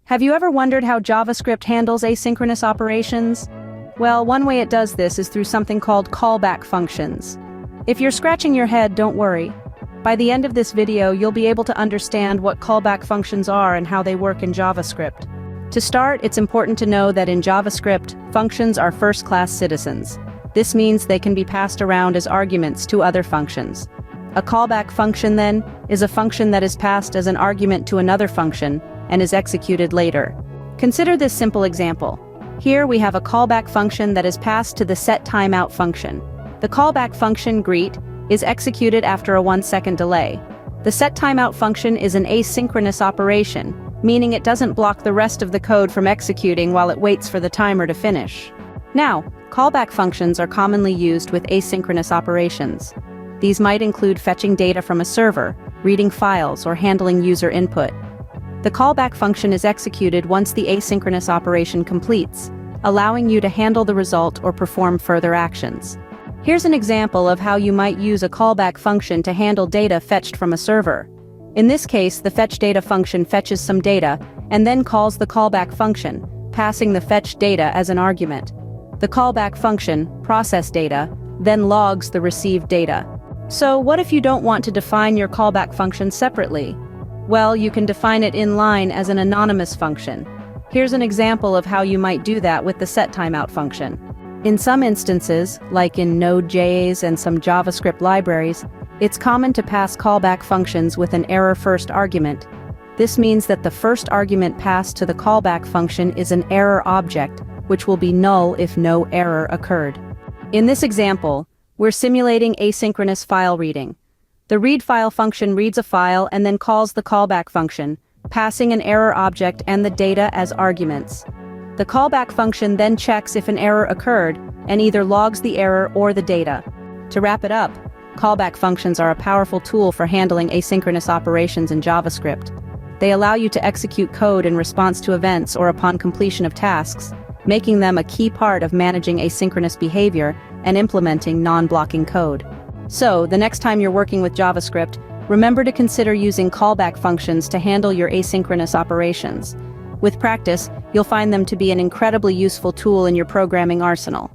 Have you ever wondered how JavaScript handles asynchronous operations? Well, one way it does this is through something called callback functions. If you're scratching your head, don't worry. By the end of this video, you'll be able to understand what callback functions are and how they work in JavaScript. To start, it's important to know that in JavaScript, functions are first-class citizens. This means they can be passed around as arguments to other functions. A callback function, then, is a function that is passed as an argument to another function and is executed later. Consider this simple example. Here we have a callback function that is passed to the setTimeout function. The callback function greet is executed after a 1-second delay. The setTimeout function is an asynchronous operation, meaning it doesn't block the rest of the code from executing while it waits for the timer to finish. Now, callback functions are commonly used with asynchronous operations. These might include fetching data from a server, reading files, or handling user input. The callback function is executed once the asynchronous operation completes, allowing you to handle the result or perform further actions. Here's an example of how you might use a callback function to handle data fetched from a server. In this case, the fetchData function fetches some data and then calls the callback function, passing the fetched data as an argument. The callback function, processData, then logs the received data. So what if you don't want to define your callback function separately? Well, you can define it inline as an anonymous function. Here's an example of how you might do that with the setTimeout function. In some instances, like in Node.js and some JavaScript libraries, it's common to pass callback functions with an error-first argument. This means that the first argument passed to the callback function is an error object, which will be null if no error occurred. In this example, we're simulating asynchronous file reading. The readFile function reads a file and then calls the callback function, passing an error object and the data as arguments. The callback function then checks if an error occurred and either logs the error or the data. To wrap it up, callback functions are a powerful tool for handling asynchronous operations in JavaScript. They allow you to execute code in response to events or upon completion of tasks, making them a key part of managing asynchronous behavior and implementing non-blocking code. So, the next time you're working with JavaScript, remember to consider using callback functions to handle your asynchronous operations. With practice, you'll find them to be an incredibly useful tool in your programming arsenal.